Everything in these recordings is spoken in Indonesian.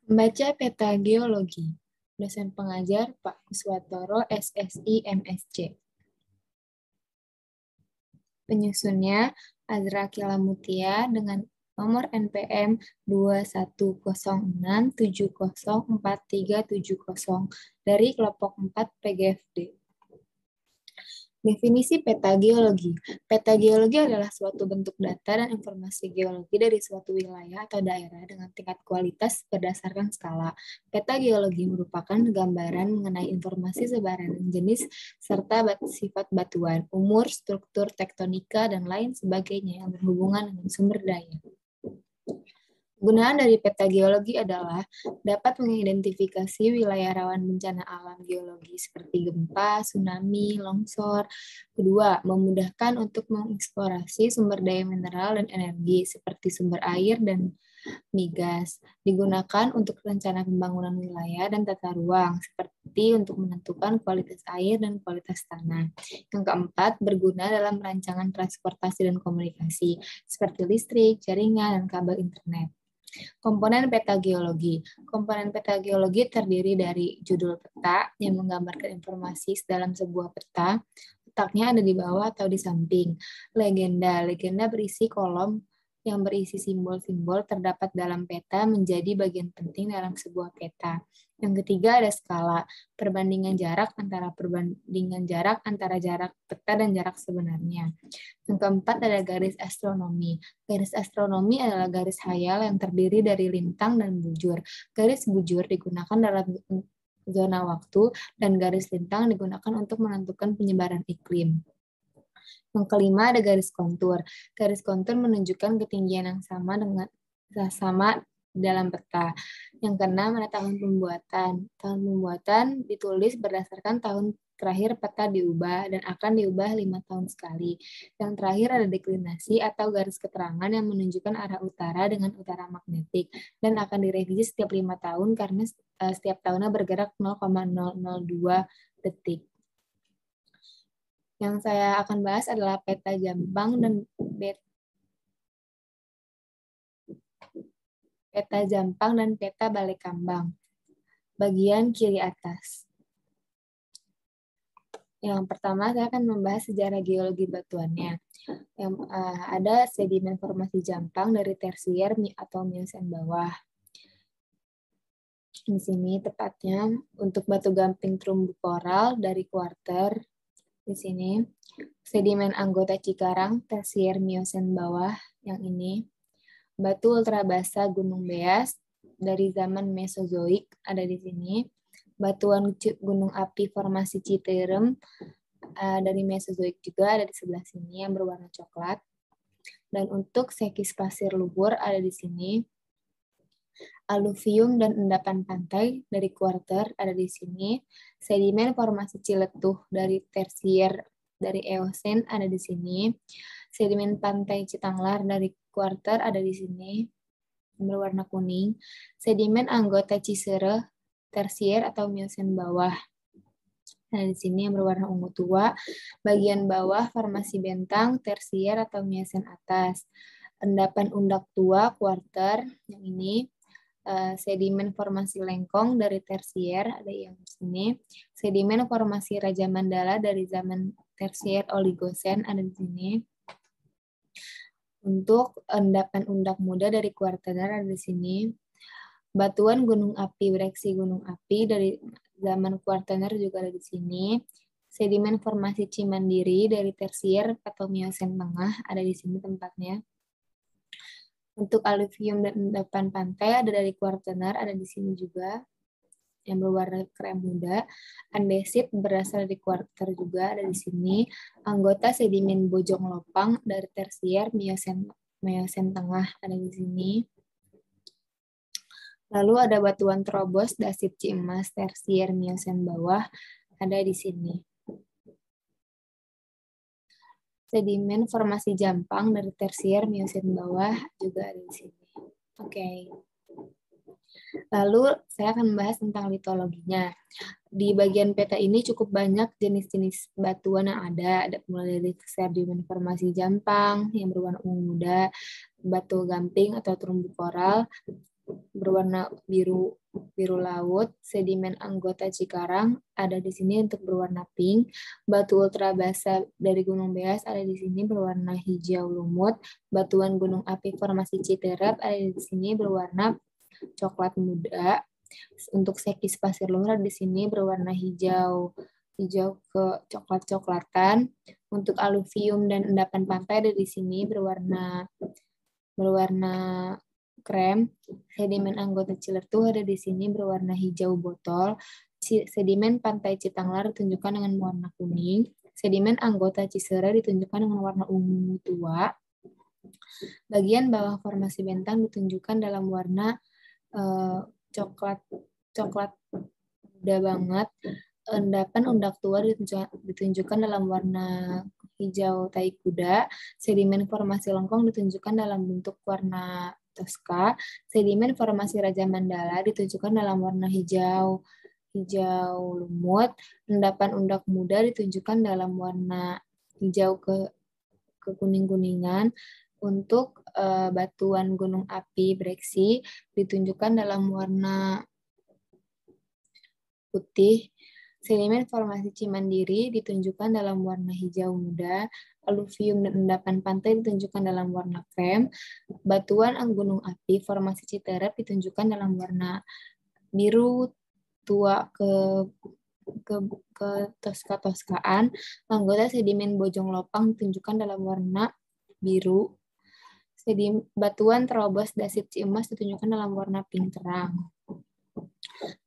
Membaca peta geologi. Dosen pengajar Pak Kuswatoro, SSI, MSc. Penyusunnya Azra Kilamutia dengan nomor NPM 2106704370 dari kelompok 4 PGFD. Definisi peta geologi. Peta geologi adalah suatu bentuk data dan informasi geologi dari suatu wilayah atau daerah dengan tingkat kualitas berdasarkan skala. Peta geologi merupakan gambaran mengenai informasi sebaran jenis serta sifat batuan, umur, struktur tektonika, dan lain sebagainya yang berhubungan dengan sumber daya. Gunaan dari peta geologi adalah dapat mengidentifikasi wilayah rawan bencana alam geologi seperti gempa, tsunami, longsor. Kedua, memudahkan untuk mengeksplorasi sumber daya mineral dan energi seperti sumber air dan migas. Digunakan untuk rencana pembangunan wilayah dan tata ruang seperti untuk menentukan kualitas air dan kualitas tanah. Yang keempat, berguna dalam rancangan transportasi dan komunikasi seperti listrik, jaringan, dan kabel internet. Komponen peta geologi. Komponen peta geologi terdiri dari judul peta yang menggambarkan informasi dalam sebuah peta. Letaknya ada di bawah atau di samping. Legenda. Legenda berisi kolom yang berisi simbol-simbol terdapat dalam peta menjadi bagian penting dalam sebuah peta. Yang ketiga ada skala, perbandingan jarak antara jarak peta dan jarak sebenarnya. Yang keempat ada garis astronomi. Garis astronomi adalah garis hayal yang terdiri dari lintang dan bujur. Garis bujur digunakan dalam zona waktu dan garis lintang digunakan untuk menentukan penyebaran iklim. Yang kelima ada garis kontur. Garis kontur menunjukkan ketinggian yang sama dalam peta. Yang keenam ada tahun pembuatan. Tahun pembuatan ditulis berdasarkan tahun terakhir peta diubah dan akan diubah 5 tahun sekali. Yang terakhir ada deklinasi atau garis keterangan yang menunjukkan arah utara dengan utara magnetik dan akan direvisi setiap 5 tahun karena setiap tahunnya bergerak 0,002 detik. Yang saya akan bahas adalah peta Jampang dan peta Balekambang. Bagian kiri atas. Yang pertama saya akan membahas sejarah geologi batuannya. Yang ada sedimen formasi Jampang dari tersier atau Miocen bawah. Di sini tepatnya untuk batu gamping terumbu koral dari kuarter. Di sini sedimen anggota Cikarang tersier Miocen bawah yang ini. Batu ultrabasa Gunung Beas dari zaman Mesozoik ada di sini. Batuan gunung api formasi Citerem dari Mesozoik juga ada di sebelah sini yang berwarna coklat. Dan untuk sekis pasir luhur ada di sini. Aluvium dan endapan pantai dari kuarter ada di sini. Sedimen formasi Ciletuh dari tersier dari Eosen ada di sini. Sedimen pantai Citanglar dari kuarter ada di sini berwarna kuning. Sedimen anggota Cisereh tersier atau Miocen bawah. Nah, di sini yang berwarna ungu tua. Bagian bawah formasi Bentang tersier atau Miocen atas. Endapan undak tua kuarter yang ini. Sedimen formasi Lengkong dari tersier ada yang di sini. Sedimen formasi Raja Mandala dari zaman tersier Oligosen ada di sini. Untuk endapan undak muda dari kuartener ada di sini. Batuan gunung api bereaksi gunung api dari zaman kuartener juga ada di sini. Sedimen formasi Cimandiri dari tersier atau Miocen tengah ada di sini tempatnya. Untuk aluvium dan endapan pantai ada dari kuartener ada di sini juga yang berwarna krem muda. Andesit berasal dari kuarter juga ada di sini. Anggota sedimen Bojong Lopang dari tersier Miocen tengah ada di sini. Lalu ada batuan Trobos Dasit Cimas tersier Miocen bawah ada di sini. Sedimen formasi Jampang dari tersier Miocen bawah juga ada di sini. Oke. Lalu saya akan membahas tentang litologinya. Di bagian peta ini cukup banyak jenis-jenis batuan yang ada. Ada mulai dari sedimen formasi Jampang yang berwarna ungu muda, batu gamping atau terumbu koral, berwarna biru laut. Sedimen anggota Cikarang ada di sini untuk berwarna pink. Batu ultra basa dari Gunung Beas ada di sini berwarna hijau lumut. Batuan gunung api formasi Citerep ada di sini berwarna coklat muda. Untuk sekis pasir luhur di sini berwarna hijau ke coklat-coklatan. Untuk aluvium dan endapan pantai ada di sini berwarna krem. Sedimen anggota Ciletuh ada di sini berwarna hijau botol. Sedimen pantai Citanglar ditunjukkan dengan warna kuning. Sedimen anggota Cisere ditunjukkan dengan warna ungu tua. Bagian bawah formasi bentang ditunjukkan dalam warna coklat muda banget. Endapan undak tua ditunjukkan dalam warna hijau tai kuda. Sedimen formasi lengkong ditunjukkan dalam bentuk warna Tosca. Sedimen formasi Raja Mandala ditunjukkan dalam warna hijau lumut. Endapan undak muda ditunjukkan dalam warna hijau ke kuning-kuningan. Untuk batuan gunung api Breksi ditunjukkan dalam warna putih. Sedimen formasi Cimandiri ditunjukkan dalam warna hijau muda. Aluvium dan endapan pantai ditunjukkan dalam warna krem. Batuan gunung api formasi Citerep ditunjukkan dalam warna biru tua ke Toska-Toskaan. Anggota sedimen Bojong Lopang ditunjukkan dalam warna biru. Batuan terobos dasit Ciumas ditunjukkan dalam warna pink terang.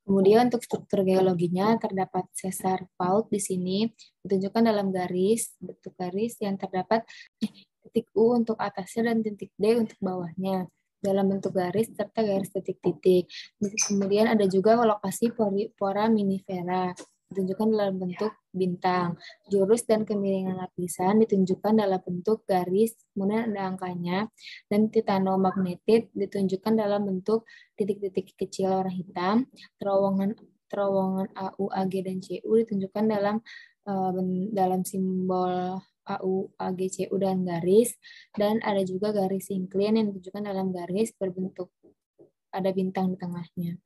Kemudian untuk struktur geologinya terdapat sesar fault di sini ditunjukkan dalam bentuk garis yang terdapat titik U untuk atasnya dan titik D untuk bawahnya dalam bentuk garis serta garis titik-titik. Kemudian ada juga lokasi pora minifera ditunjukkan dalam bentuk bintang. Jurus dan kemiringan lapisan ditunjukkan dalam bentuk garis, kemudian ada angkanya, dan titanomagnetit ditunjukkan dalam bentuk titik-titik kecil warna hitam. Terowongan AU, AG, dan CU ditunjukkan dalam simbol AU, AG, CU, dan garis, dan ada juga garis sinkline yang ditunjukkan dalam garis berbentuk ada bintang di tengahnya.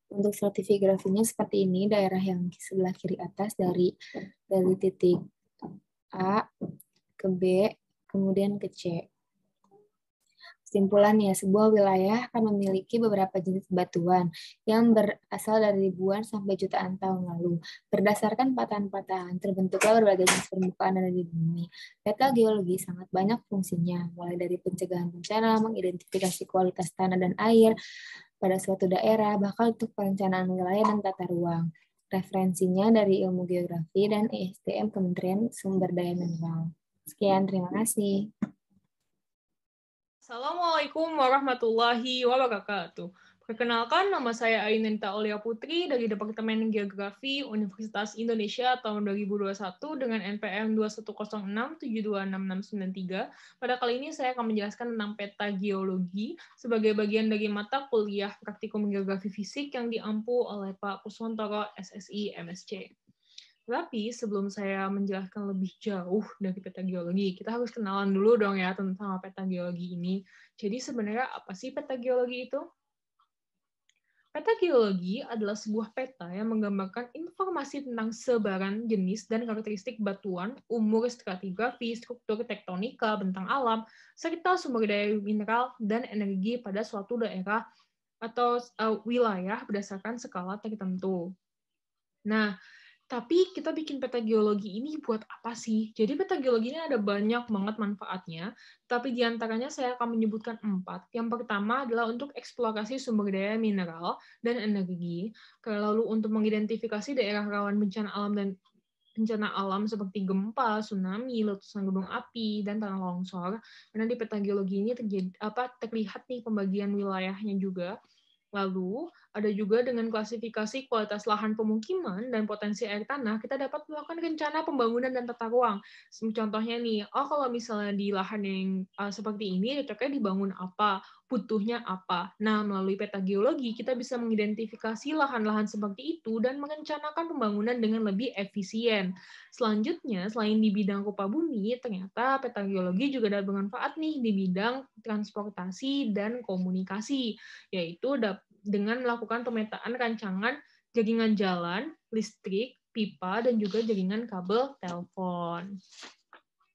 Untuk stratigrafinya seperti ini, daerah yang sebelah kiri atas dari titik A ke B, kemudian ke C. Kesimpulannya, sebuah wilayah akan memiliki beberapa jenis batuan yang berasal dari ribuan sampai jutaan tahun lalu. Berdasarkan patahan-patahan, terbentuklah berbagai jenis permukaan ada di bumi. Peta geologi sangat banyak fungsinya, mulai dari pencegahan bencana, mengidentifikasi kualitas tanah dan air pada suatu daerah, bahkan untuk perencanaan wilayah dan tata ruang. Referensinya dari Ilmu Geografi dan ESDM Kementerian Sumber Daya Mineral. Sekian, terima kasih. Assalamualaikum warahmatullahi wabarakatuh. Perkenalkan, nama saya Ainenta Aulia Putri dari Departemen Geografi Universitas Indonesia tahun 2021 dengan NPM 2106726693. Pada kali ini saya akan menjelaskan tentang peta geologi sebagai bagian dari mata kuliah praktikum geografi fisik yang diampu oleh Pak Kuswantoro SSI MSc. Tapi sebelum saya menjelaskan lebih jauh dari peta geologi, kita harus kenalan dulu dong ya tentang peta geologi ini. Jadi sebenarnya apa sih peta geologi itu? Peta geologi adalah sebuah peta yang menggambarkan informasi tentang sebaran, jenis, dan karakteristik batuan, umur, stratigrafi, struktur tektonika, bentang alam, serta sumber daya mineral dan energi pada suatu daerah atau wilayah berdasarkan skala tertentu. Nah, tapi kita bikin peta geologi ini buat apa sih? Jadi peta geologi ini ada banyak banget manfaatnya, tapi diantaranya saya akan menyebutkan 4. Yang pertama adalah untuk eksplorasi sumber daya mineral dan energi, lalu untuk mengidentifikasi daerah rawan bencana alam dan bencana alam seperti gempa, tsunami, letusan gunung api, dan tanah longsor. Karena di peta geologi ini terlihat nih pembagian wilayahnya juga. Lalu Ada juga dengan klasifikasi kualitas lahan pemukiman dan potensi air tanah, kita dapat melakukan rencana pembangunan dan tata ruang. Contohnya nih, kalau misalnya di lahan yang seperti ini, cocoknya dibangun apa, butuhnya apa. Nah, melalui peta geologi, kita bisa mengidentifikasi lahan-lahan seperti itu dan merencanakan pembangunan dengan lebih efisien. Selanjutnya, selain di bidang rupa bumi, ternyata peta geologi juga ada bermanfaat nih di bidang transportasi dan komunikasi, yaitu dengan melakukan pemetaan rancangan jaringan jalan, listrik, pipa, dan juga jaringan kabel telepon.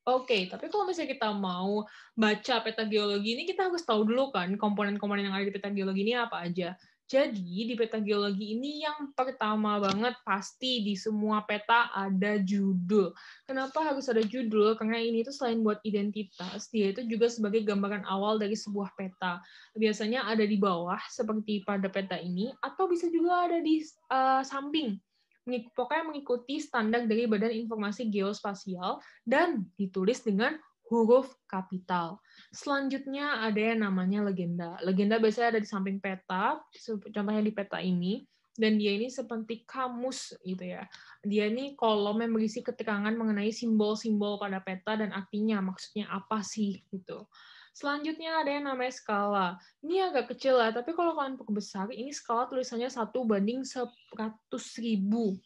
Oke, tapi kalau misalnya kita mau baca peta geologi ini, kita harus tahu dulu kan komponen-komponen yang ada di peta geologi ini apa aja. Jadi di peta geologi ini yang pertama banget pasti di semua peta ada judul. Kenapa harus ada judul? Karena ini tuh selain buat identitas, dia itu juga sebagai gambaran awal dari sebuah peta. Biasanya ada di bawah seperti pada peta ini, atau bisa juga ada di samping. Pokoknya mengikuti standar dari Badan Informasi Geospasial dan ditulis dengan huruf kapital. Selanjutnya ada yang namanya legenda. Legenda biasanya ada di samping peta, contohnya di peta ini, dan dia ini seperti kamus gitu ya. Dia ini kolom yang berisi keterangan mengenai simbol-simbol pada peta dan artinya, maksudnya apa sih gitu. Selanjutnya ada yang namanya skala. Ini agak kecil lah, tapi kalau kalian perbesar, ini skala tulisannya 1/100.000.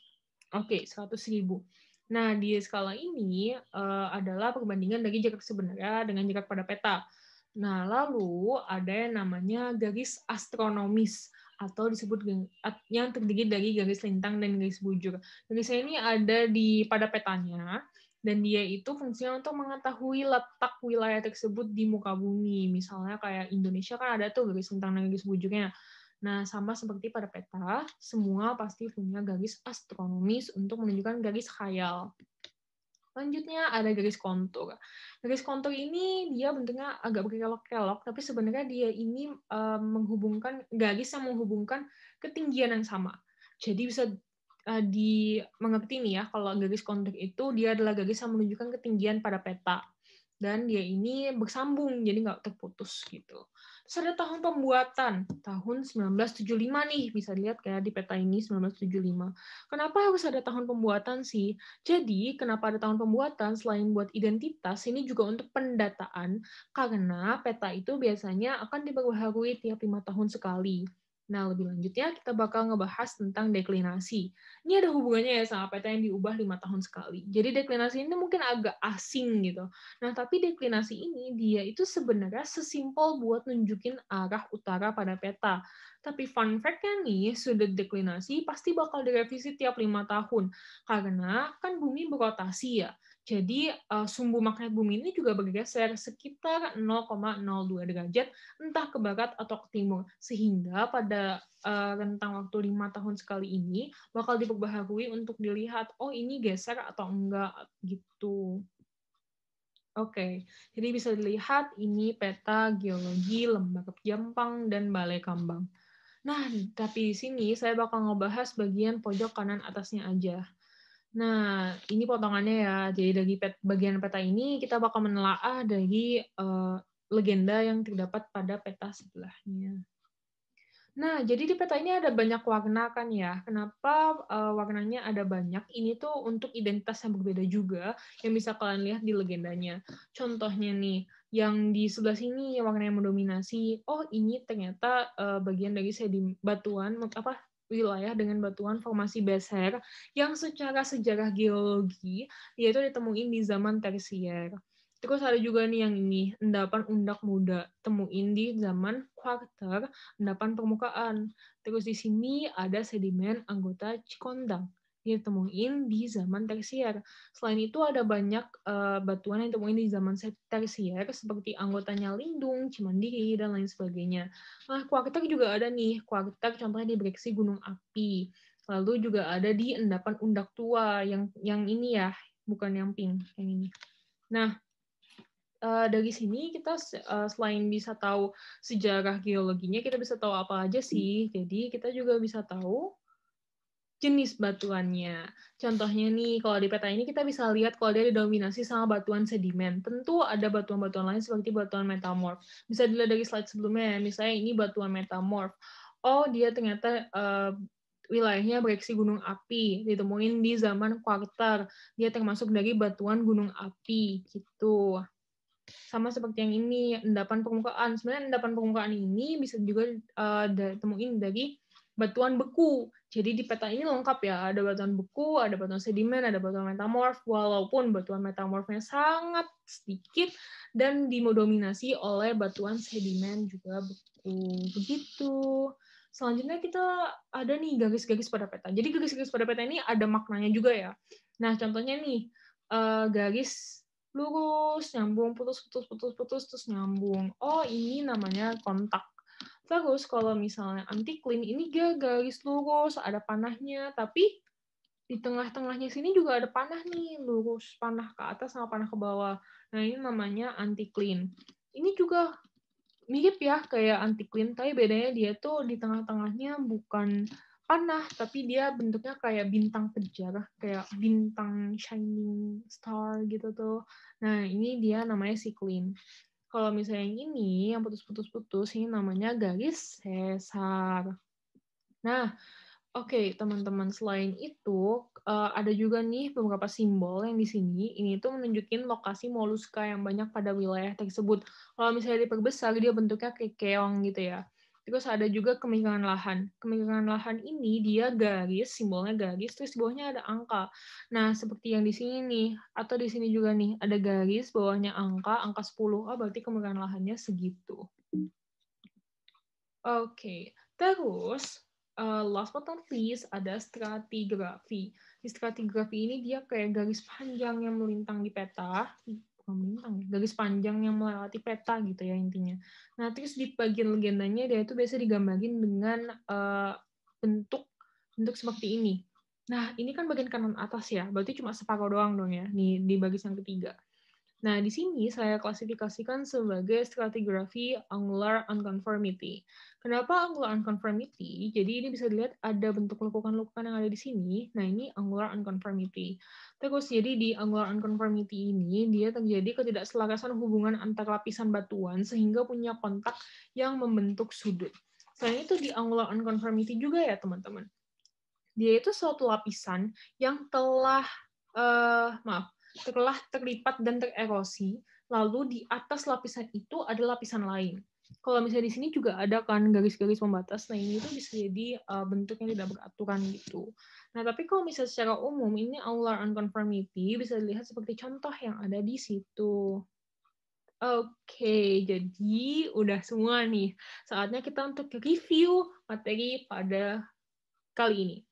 Oke, 100.000. Nah, di skala ini adalah perbandingan dari jarak sebenarnya dengan jarak pada peta. Nah, lalu ada yang namanya garis astronomis atau disebut yang terdiri dari garis lintang dan garis bujur. Garisnya ini ada pada petanya, dan dia itu fungsinya untuk mengetahui letak wilayah tersebut di muka bumi. Misalnya kayak Indonesia kan ada tuh garis lintang dan garis bujurnya. Nah, sama seperti pada peta, semua pasti punya garis astronomis untuk menunjukkan garis khayal. Selanjutnya ada garis kontur. Garis kontur ini dia bentuknya agak berkelok-kelok, tapi sebenarnya dia ini menghubungkan garis yang menghubungkan ketinggian yang sama. Jadi bisa mengerti nih ya, kalau garis kontur itu dia adalah garis yang menunjukkan ketinggian pada peta. Dan dia ini bersambung, jadi nggak terputus gitu. Terus ada tahun pembuatan, tahun 1975 nih, bisa dilihat kayak di peta ini 1975. Kenapa harus ada tahun pembuatan sih? Jadi, kenapa ada tahun pembuatan? Selain buat identitas, ini juga untuk pendataan, karena peta itu biasanya akan diperbaharui tiap 5 tahun sekali. Nah, lebih lanjutnya kita bakal ngebahas tentang deklinasi. Ini ada hubungannya ya sama peta yang diubah 5 tahun sekali. Jadi deklinasi ini mungkin agak asing gitu. Nah, tapi deklinasi ini dia itu sebenarnya sesimpel buat nunjukin arah utara pada peta. Tapi fun fact-nya nih, sudut deklinasi pasti bakal direvisi tiap 5 tahun. Karena kan bumi berotasi ya. Jadi sumbu magnet bumi ini juga bergeser sekitar 0,02 derajat entah ke barat atau ke timur. Sehingga pada rentang waktu 5 tahun sekali ini bakal diperbaharui untuk dilihat, oh ini geser atau enggak gitu. Oke, jadi bisa dilihat ini peta geologi Lembar Jampang dan Balai Kambang. Nah, tapi di sini saya bakal ngebahas bagian pojok kanan atasnya aja. Nah, ini potongannya ya. Jadi dari bagian peta ini kita bakal menelaah dari legenda yang terdapat pada peta sebelahnya. Nah, jadi di peta ini ada banyak warna kan ya. Kenapa warnanya ada banyak? Ini tuh untuk identitas yang berbeda juga yang bisa kalian lihat di legendanya. Contohnya nih, yang di sebelah sini warna yang mendominasi. Oh, ini ternyata bagian dari batuan wilayah dengan batuan formasi basalt yang secara sejarah geologi yaitu ditemuin di zaman tersier. Terus ada juga nih yang ini, endapan undak muda, temuin di zaman kuarter, endapan permukaan. Terus di sini ada sedimen anggota Cikondang, ditemuin di zaman tersier. Selain itu ada banyak batuan yang ditemuin di zaman tersier, seperti anggotanya Lindung, Cimandiri, dan lain sebagainya. Nah, kuarter juga ada nih, kuarter contohnya di Breksi Gunung Api. Lalu juga ada di endapan undak tua, yang ini ya, bukan yang pink, yang ini. Nah, dari sini kita selain bisa tahu sejarah geologinya, kita bisa tahu apa aja sih. Jadi kita juga bisa tahu jenis batuannya. Contohnya nih, kalau di peta ini kita bisa lihat kalau dia didominasi sama batuan sedimen. Tentu ada batuan-batuan lain seperti batuan metamorf. Bisa dilihat dari slide sebelumnya, misalnya ini batuan metamorf. oh dia ternyata wilayahnya bereaksi gunung api, ditemuin di zaman kuarter, dia termasuk dari batuan gunung api, gitu. Sama seperti yang ini, endapan permukaan. Sebenarnya endapan permukaan ini bisa juga ditemuin dari batuan beku. Jadi di peta ini lengkap ya, ada batuan beku, ada batuan sedimen, ada batuan metamorf, walaupun batuan metamorfnya sangat sedikit dan didominasi oleh batuan sedimen juga beku. Begitu. Selanjutnya kita ada nih garis-garis pada peta. Jadi garis-garis pada peta ini ada maknanya juga ya. Nah, contohnya nih, garis lurus, nyambung, putus, terus nyambung. Oh, ini namanya kontak. Terus kalau misalnya anti-clean, ini dia garis lurus, ada panahnya, tapi di tengah-tengahnya sini juga ada panah nih, lurus, panah ke atas sama panah ke bawah. Nah, ini namanya anti-clean. Ini juga mirip ya kayak anti-clean, tapi bedanya dia tuh di tengah-tengahnya bukan panah, tapi dia bentuknya kayak bintang kejar, kayak bintang shining star gitu tuh. Nah, ini dia namanya si clean. Kalau misalnya yang ini, yang putus-putus-putus, ini namanya garis sesar. Nah, oke, teman-teman, selain itu, ada juga nih beberapa simbol yang di sini. Ini tuh menunjukin lokasi moluska yang banyak pada wilayah tersebut. Kalau misalnya diperbesar, dia bentuknya kayak keong gitu ya. Terus ada juga kemiringan lahan. Kemiringan lahan ini dia garis, simbolnya garis, terus di bawahnya ada angka. Nah, seperti yang di sini nih, atau di sini juga nih, ada garis, bawahnya angka 10. Oh, berarti kemiringan lahannya segitu. Oke, terus last but not least ada stratigrafi. Di stratigrafi ini dia kayak garis panjang yang melintang di peta, bukan melintang, garis panjang yang melewati peta gitu ya intinya. Nah, terus di bagian legendanya dia itu biasa digambarin dengan bentuk bentuk seperti ini. Nah, ini kan bagian kanan atas ya, berarti cuma separuh doang dong ya, nih di bagian yang ketiga. Nah, di sini saya klasifikasikan sebagai stratigraphy angular unconformity. Kenapa angular unconformity? Jadi ini bisa dilihat ada bentuk lekukan-lekukan yang ada di sini. Nah, ini angular unconformity. Terus jadi di angular unconformity ini dia terjadi ketidakselarasan hubungan antar lapisan batuan sehingga punya kontak yang membentuk sudut. Selain itu di angular unconformity juga ya, teman-teman. Dia itu suatu lapisan yang telah terlipat dan tererosi, lalu di atas lapisan itu ada lapisan lain. Kalau misalnya di sini juga ada kan garis-garis pembatas, nah ini tuh bisa jadi bentuk yang tidak beraturan gitu. Nah, tapi kalau misalnya secara umum, ini angular unconformity bisa dilihat seperti contoh yang ada di situ. Oke, jadi udah semua nih. Saatnya kita untuk review materi pada kali ini.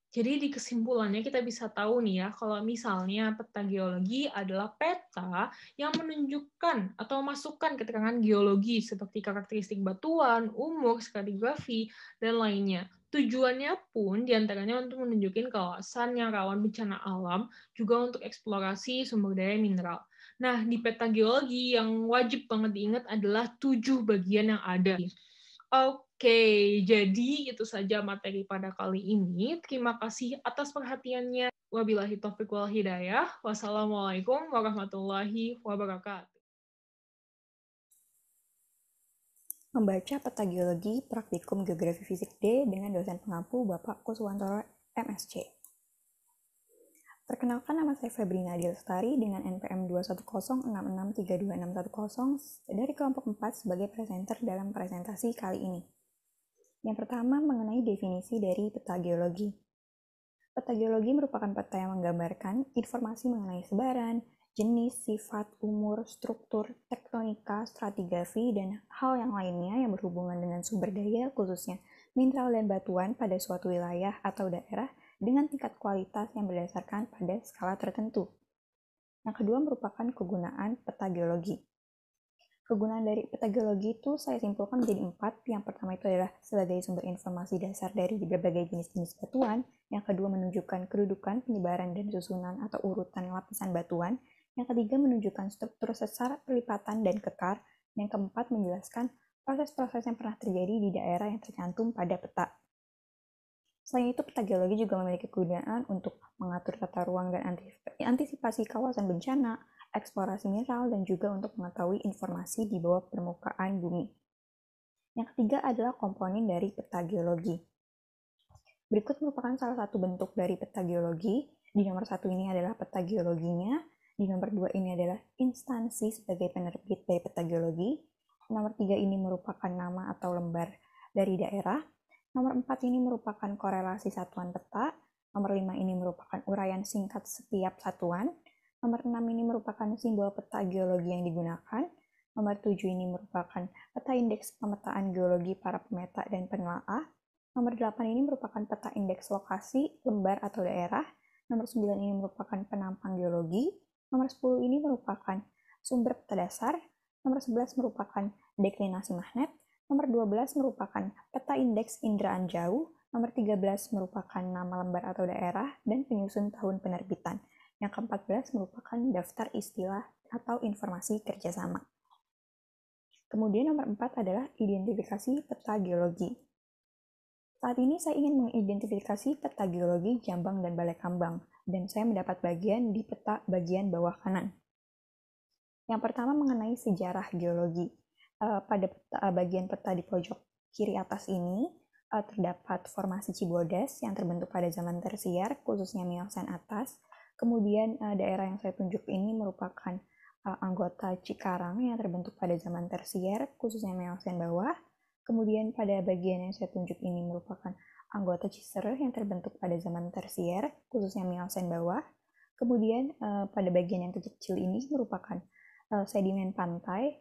Jadi di kesimpulannya kita bisa tahu nih ya, kalau misalnya peta geologi adalah peta yang menunjukkan atau masukkan keterangan geologi seperti karakteristik batuan, umur, stratigrafi, dan lainnya. Tujuannya pun diantaranya untuk menunjukkan kawasan yang rawan bencana alam, juga untuk eksplorasi sumber daya mineral. Nah, di peta geologi yang wajib banget diingat adalah 7 bagian yang ada. Oke, jadi itu saja materi pada kali ini. Terima kasih atas perhatiannya. Wabillahi taufiq wal hidayah. Wassalamualaikum warahmatullahi wabarakatuh. Membaca peta geologi Praktikum Geografi Fisik D dengan dosen pengampu Bapak Kuswantoro MSc. Perkenalkan, nama saya Febrina Lestari dengan NPM 21066326110 dari kelompok 4 sebagai presenter dalam presentasi kali ini. Yang pertama, mengenai definisi dari peta geologi. Peta geologi merupakan peta yang menggambarkan informasi mengenai sebaran, jenis, sifat, umur, struktur, tektonika, stratigrafi, dan hal yang lainnya yang berhubungan dengan sumber daya, khususnya mineral dan batuan pada suatu wilayah atau daerah dengan tingkat kualitas yang berdasarkan pada skala tertentu. Yang kedua merupakan kegunaan peta geologi. Kegunaan dari peta geologi itu saya simpulkan menjadi 4. Yang pertama itu adalah sebagai sumber informasi dasar dari berbagai jenis-jenis batuan. Yang kedua menunjukkan kedudukan, penyebaran, dan susunan atau urutan lapisan batuan. Yang ketiga menunjukkan struktur sesar, perlipatan, dan kekar. Yang keempat menjelaskan proses-proses yang pernah terjadi di daerah yang tercantum pada peta. Selain itu, peta geologi juga memiliki kegunaan untuk mengatur tata ruang dan antisipasi kawasan bencana, eksplorasi mineral, dan juga untuk mengetahui informasi di bawah permukaan bumi. Yang ketiga adalah komponen dari peta geologi. Berikut merupakan salah satu bentuk dari peta geologi. Di nomor 1 ini adalah peta geologinya. Di nomor 2 ini adalah instansi sebagai penerbit dari peta geologi. Nomor 3 ini merupakan nama atau lembar dari daerah. Nomor 4 ini merupakan korelasi satuan peta. Nomor 5 ini merupakan uraian singkat setiap satuan. Nomor 6 ini merupakan simbol peta geologi yang digunakan. Nomor 7 ini merupakan peta indeks pemetaan geologi para pemeta dan penelaah. Nomor 8 ini merupakan peta indeks lokasi, lembar atau daerah. Nomor 9 ini merupakan penampang geologi. Nomor 10 ini merupakan sumber peta dasar. Nomor 11 merupakan deklinasi magnet. Nomor 12 merupakan peta indeks inderaan jauh. Nomor 13 merupakan nama lembar atau daerah dan penyusun tahun penerbitan. Yang ke-14 merupakan daftar istilah atau informasi kerjasama. Kemudian nomor 4 adalah identifikasi peta geologi. Saat ini saya ingin mengidentifikasi peta geologi Jambang dan Balekambang, dan saya mendapat bagian di peta bagian bawah kanan. Yang pertama mengenai sejarah geologi. Pada bagian peta di pojok kiri atas ini, terdapat formasi Cibodas yang terbentuk pada zaman tersier, khususnya Miocen atas. Kemudian daerah yang saya tunjuk ini merupakan anggota Cikarang yang terbentuk pada zaman tersier, khususnya Miocen bawah. Kemudian pada bagian yang saya tunjuk ini merupakan anggota Ciser yang terbentuk pada zaman tersier, khususnya Miocen bawah. Kemudian pada bagian yang kecil ini merupakan sedimen pantai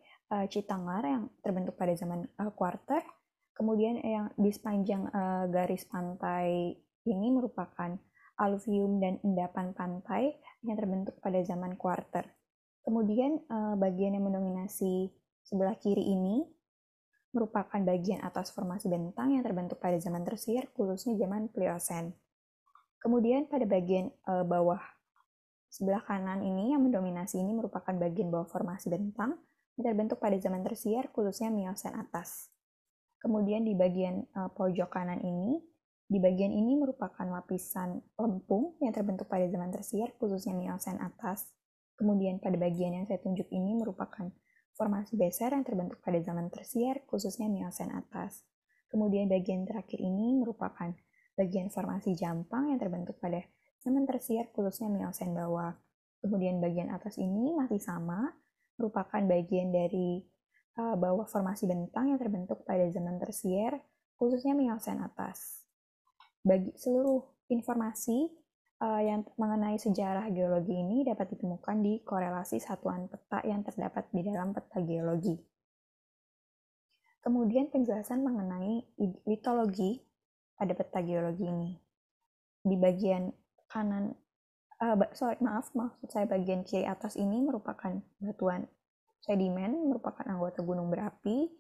Citangar yang terbentuk pada zaman kuarter. Kemudian yang di sepanjang garis pantai ini merupakan aluvium dan endapan pantai yang terbentuk pada zaman kuarter. Kemudian bagian yang mendominasi sebelah kiri ini merupakan bagian atas formasi bentang yang terbentuk pada zaman tersier, khususnya zaman Pliocene. Kemudian pada bagian bawah sebelah kanan ini yang mendominasi ini merupakan bagian bawah formasi bentang yang terbentuk pada zaman tersier, khususnya Miocene atas. Kemudian di bagian pojok kanan ini, di bagian ini merupakan lapisan lempung yang terbentuk pada zaman tersier, khususnya Miocene atas. Kemudian pada bagian yang saya tunjuk ini merupakan formasi beser yang terbentuk pada zaman tersier, khususnya Miocene atas. Kemudian bagian terakhir ini merupakan bagian formasi jampang yang terbentuk pada zaman tersier, khususnya Miocene bawah. Kemudian bagian atas ini masih sama, merupakan bagian dari bawah formasi bentang yang terbentuk pada zaman tersier, khususnya Miocene atas. Bagi seluruh informasi yang mengenai sejarah geologi ini dapat ditemukan di korelasi satuan peta yang terdapat di dalam peta geologi. Kemudian penjelasan mengenai litologi pada peta geologi ini. Di bagian kanan, maksud saya bagian kiri atas ini merupakan batuan sedimen, merupakan anggota gunung berapi.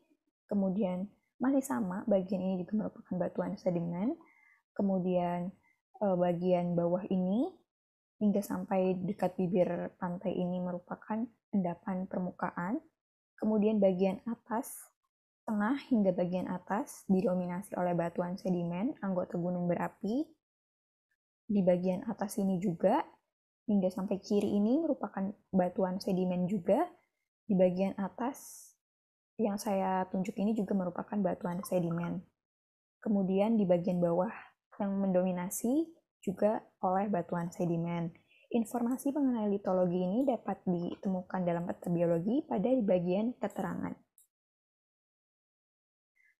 Kemudian masih sama, bagian ini juga merupakan batuan sedimen. Kemudian bagian bawah ini hingga sampai dekat bibir pantai ini merupakan endapan permukaan. Kemudian bagian atas, tengah hingga bagian atas didominasi oleh batuan sedimen, anggota gunung berapi. Di bagian atas ini juga, hingga sampai kiri ini merupakan batuan sedimen juga. Di bagian atas yang saya tunjuk ini juga merupakan batuan sedimen. Kemudian di bagian bawah yang mendominasi juga oleh batuan sedimen. Informasi mengenai litologi ini dapat ditemukan dalam peta biologi pada bagian keterangan.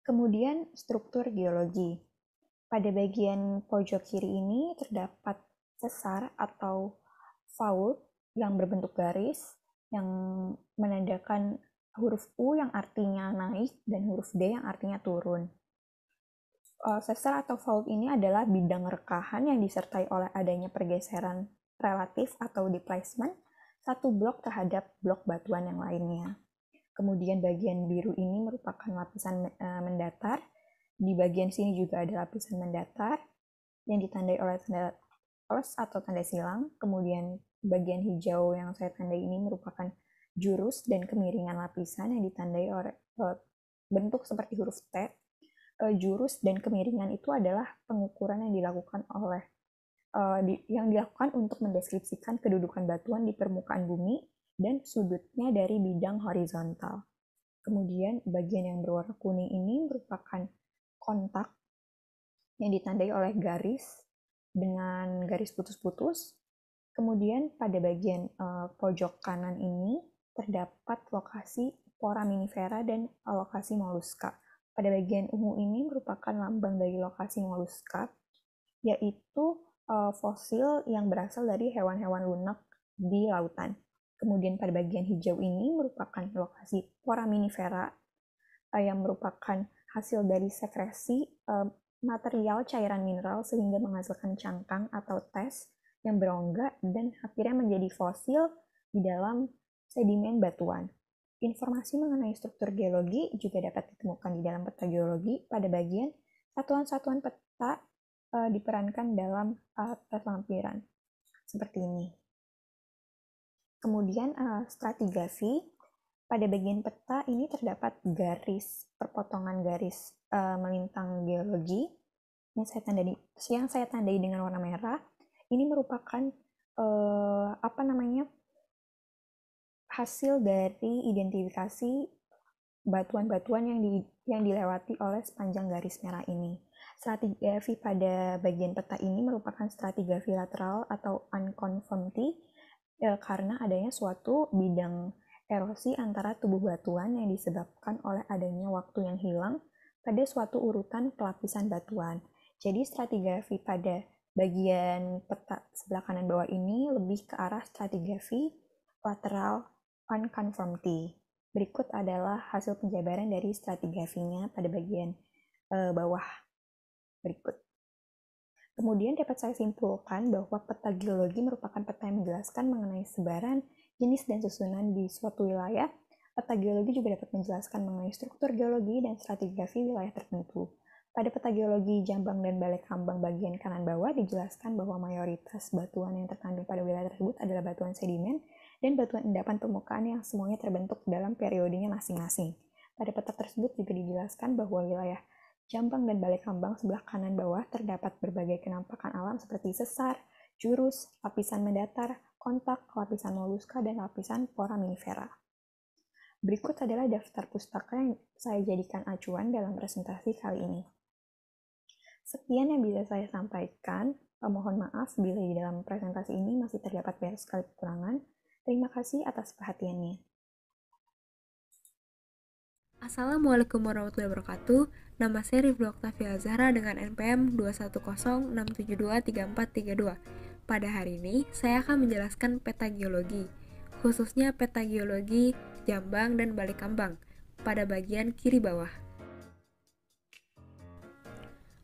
Kemudian struktur geologi. Pada bagian pojok kiri ini terdapat sesar atau fault yang berbentuk garis yang menandakan huruf U yang artinya naik dan huruf D yang artinya turun. Sesar atau fault ini adalah bidang rekahan yang disertai oleh adanya pergeseran relatif atau displacement satu blok terhadap blok batuan yang lainnya. Kemudian bagian biru ini merupakan lapisan mendatar. Di bagian sini juga ada lapisan mendatar yang ditandai oleh tanda plus atau tanda silang. Kemudian bagian hijau yang saya tandai ini merupakan jurus dan kemiringan lapisan yang ditandai oleh bentuk seperti huruf T. Jurus dan kemiringan itu adalah pengukuran yang dilakukan untuk mendeskripsikan kedudukan batuan di permukaan bumi dan sudutnya dari bidang horizontal. Kemudian bagian yang berwarna kuning ini merupakan kontak yang ditandai oleh garis dengan garis putus-putus. Kemudian pada bagian pojok kanan ini terdapat lokasi foraminifera dan lokasi moluska. Pada bagian ungu ini merupakan lambang dari lokasi moluska, yaitu fosil yang berasal dari hewan-hewan lunak di lautan. Kemudian pada bagian hijau ini merupakan lokasi foraminifera yang merupakan hasil dari sekresi material cairan mineral sehingga menghasilkan cangkang atau tes yang berongga dan akhirnya menjadi fosil di dalam sedimen batuan. Informasi mengenai struktur geologi juga dapat ditemukan di dalam peta geologi pada bagian satuan-satuan peta diperankan dalam alat lampiran seperti ini. Kemudian stratigrafi, pada bagian peta ini terdapat garis, perpotongan garis melintang geologi yang saya tandai dengan warna merah. Ini merupakan hasil dari identifikasi batuan-batuan yang dilewati oleh sepanjang garis merah ini. Stratigrafi pada bagian peta ini merupakan stratigrafi lateral atau unconformity karena adanya suatu bidang erosi antara tubuh batuan yang disebabkan oleh adanya waktu yang hilang pada suatu urutan pelapisan batuan. Jadi stratigrafi pada bagian peta sebelah kanan bawah ini lebih ke arah stratigrafi lateral unconformity. Berikut adalah hasil penjabaran dari stratigrafinya pada bagian bawah berikut. Kemudian dapat saya simpulkan bahwa peta geologi merupakan peta yang menjelaskan mengenai sebaran, jenis, dan susunan di suatu wilayah. Peta geologi juga dapat menjelaskan mengenai struktur geologi dan stratigrafi wilayah tertentu. Pada peta geologi Jambang dan Balekambang bagian kanan bawah dijelaskan bahwa mayoritas batuan yang terkandung pada wilayah tersebut adalah batuan sedimen dan batuan endapan permukaan yang semuanya terbentuk dalam periodenya masing-masing. Pada peta tersebut juga dijelaskan bahwa wilayah Jambang dan Balekambang sebelah kanan bawah terdapat berbagai kenampakan alam seperti sesar, jurus, lapisan mendatar, kontak, lapisan moluska, dan lapisan foraminifera. Berikut adalah daftar pustaka yang saya jadikan acuan dalam presentasi kali ini. Sekian yang bisa saya sampaikan. Mohon maaf bila di dalam presentasi ini masih terdapat banyak sekali kekurangan. Terima kasih atas perhatiannya. Assalamualaikum warahmatullahi wabarakatuh. Nama saya Rifli Oktavia Zahra dengan NPM 21067234332. Pada hari ini, saya akan menjelaskan peta geologi, khususnya peta geologi Jambang dan Balekambang pada bagian kiri bawah.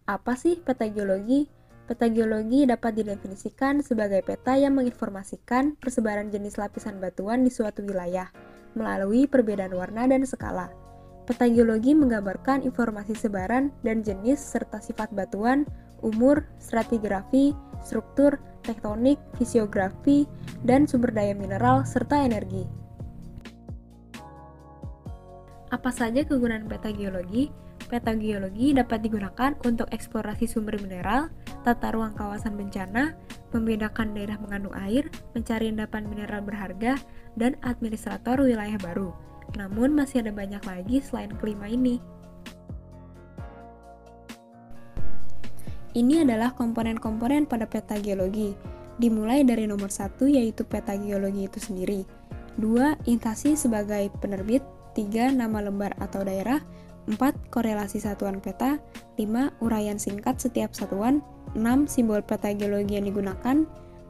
Apa sih peta geologi? Peta geologi dapat didefinisikan sebagai peta yang menginformasikan persebaran jenis lapisan batuan di suatu wilayah melalui perbedaan warna dan skala. Peta geologi menggambarkan informasi sebaran dan jenis serta sifat batuan, umur, stratigrafi, struktur, tektonik, fisiografi, dan sumber daya mineral serta energi. Apa saja kegunaan peta geologi? Peta geologi dapat digunakan untuk eksplorasi sumber mineral, tata ruang kawasan bencana, membedakan daerah mengandung air, mencari endapan mineral berharga, dan administrator wilayah baru. Namun masih ada banyak lagi selain kelima ini. Ini adalah komponen-komponen pada peta geologi. Dimulai dari nomor 1 yaitu peta geologi itu sendiri. 2. Intasi sebagai penerbit. 3. Nama lembar atau daerah. 4. Korelasi satuan peta. 5. Uraian singkat setiap satuan. 6. Simbol peta geologi yang digunakan.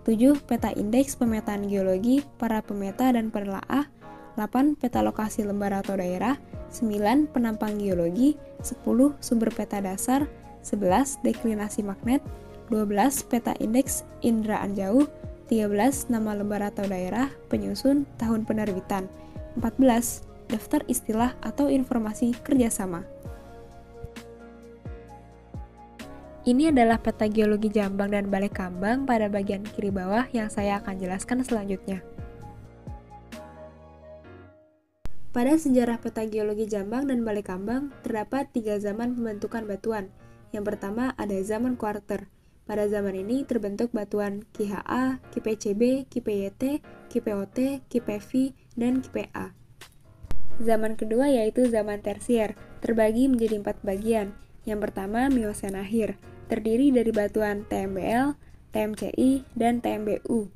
7. Peta indeks pemetaan geologi, para pemeta dan penelaah. 8. Peta lokasi lembar atau daerah. 9. Penampang geologi. 10. Sumber peta dasar. 11. Deklinasi magnet. 12. Peta indeks inderaan jauh. 13. Nama lembar atau daerah, penyusun, tahun penerbitan. 14. Daftar istilah atau informasi kerjasama. Ini adalah peta geologi Jambang dan Balekambang pada bagian kiri bawah yang saya akan jelaskan selanjutnya. Pada sejarah peta geologi Jambang dan Balekambang, terdapat 3 zaman pembentukan batuan. Yang pertama ada zaman kuarter. Pada zaman ini terbentuk batuan Ki HA, Ki PCB, Ki PYT, Ki POT, Ki PV, dan Ki PA. Zaman kedua yaitu zaman tersier, terbagi menjadi 4 bagian. Yang pertama, Miosen akhir, terdiri dari batuan TMBL, TMCI, dan TMBU.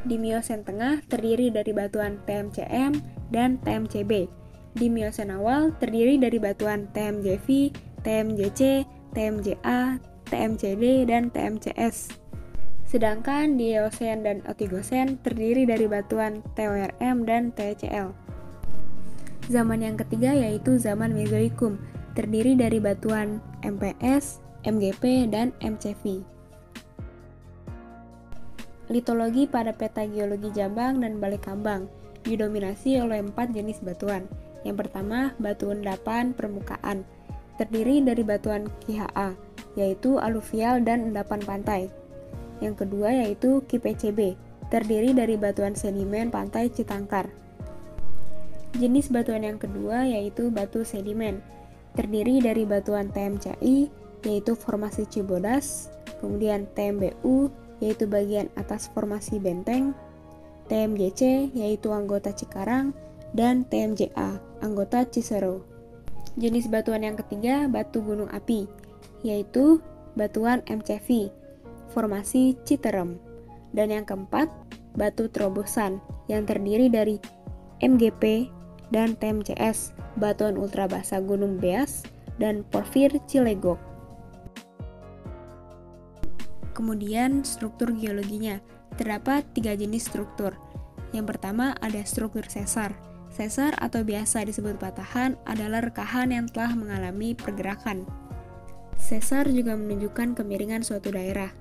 Di Miosen tengah terdiri dari batuan TMCM dan TMCB. Di Miosen awal terdiri dari batuan TMJV, TMJC, TMJA, TMCD, dan TMCS. Sedangkan di Eosen dan Otogosen terdiri dari batuan TORM dan TCL. Zaman yang ketiga yaitu zaman Mesoikum, terdiri dari batuan MPS, MGP, dan MCV. Litologi pada peta geologi Jambang dan Balekambang didominasi oleh 4 jenis batuan. Yang pertama, batu endapan permukaan, terdiri dari batuan KHA, yaitu aluvial dan endapan pantai. Yang kedua yaitu KPCB, terdiri dari batuan sedimen pantai Citangkar. Jenis batuan yang kedua yaitu batu sedimen, terdiri dari batuan TMCI, yaitu formasi Cibodas, kemudian TMBU, yaitu bagian atas formasi Benteng, TMJC, yaitu anggota Cikarang, dan TMJA, anggota Cisero. Jenis batuan yang ketiga, batu gunung api, yaitu batuan MCV, formasi Citerem. Dan yang keempat, batu terobosan, yang terdiri dari MGP dan TMCS, batuan ultrabasa Gunung Beas, dan porfir Cilegok. Kemudian struktur geologinya, terdapat 3 jenis struktur. Yang pertama ada struktur sesar. Sesar atau biasa disebut patahan adalah rekahan yang telah mengalami pergerakan. Sesar juga menunjukkan kemiringan suatu daerah.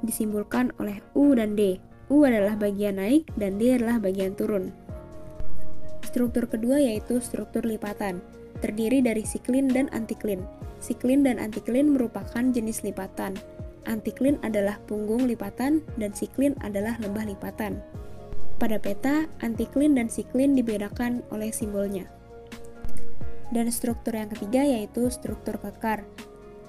Disimbolkan oleh U dan D. U adalah bagian naik dan D adalah bagian turun. Struktur kedua yaitu struktur lipatan, terdiri dari siklin dan antiklin. Siklin dan antiklin merupakan jenis lipatan. Antiklin adalah punggung lipatan dan siklin adalah lembah lipatan. Pada peta, antiklin dan siklin dibedakan oleh simbolnya. Dan struktur yang ketiga yaitu struktur kekar.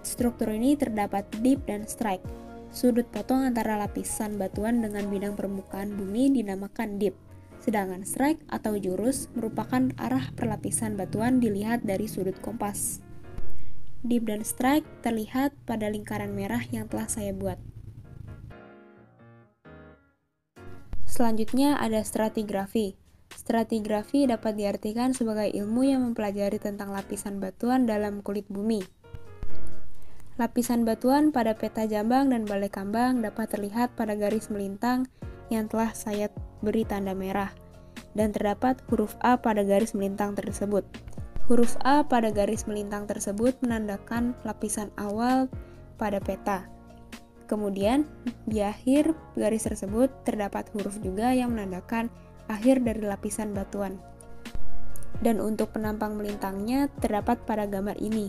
Struktur ini terdapat dip dan strike. Sudut potong antara lapisan batuan dengan bidang permukaan bumi dinamakan dip. Sedangkan strike atau jurus merupakan arah perlapisan batuan dilihat dari sudut kompas. Dip dan strike terlihat pada lingkaran merah yang telah saya buat. Selanjutnya ada stratigrafi. Stratigrafi dapat diartikan sebagai ilmu yang mempelajari tentang lapisan batuan dalam kulit bumi. Lapisan batuan pada peta Jambang dan Balekambang dapat terlihat pada garis melintang yang telah saya beri tanda merah, dan terdapat huruf A pada garis melintang tersebut. Huruf A pada garis melintang tersebut menandakan lapisan awal pada peta. Kemudian, di akhir garis tersebut terdapat huruf juga yang menandakan akhir dari lapisan batuan. Dan untuk penampang melintangnya terdapat pada gambar ini.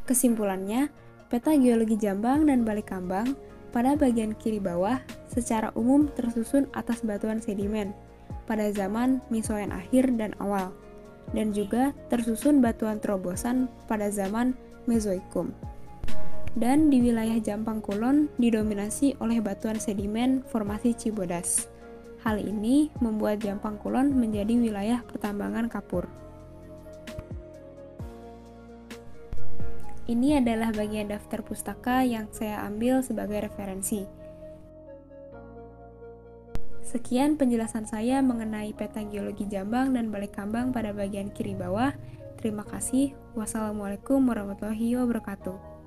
Kesimpulannya, peta geologi Jambang dan Balekambang pada bagian kiri bawah secara umum tersusun atas batuan sedimen pada zaman Mesoen akhir dan awal, dan juga tersusun batuan terobosan pada zaman Mesoikum. Dan di wilayah Jampang Kulon didominasi oleh batuan sedimen formasi Cibodas. Hal ini membuat Jampang Kulon menjadi wilayah pertambangan kapur. Ini adalah bagian daftar pustaka yang saya ambil sebagai referensi. Sekian penjelasan saya mengenai peta geologi Jambang dan Balekambang pada bagian kiri bawah. Terima kasih. Wassalamualaikum warahmatullahi wabarakatuh.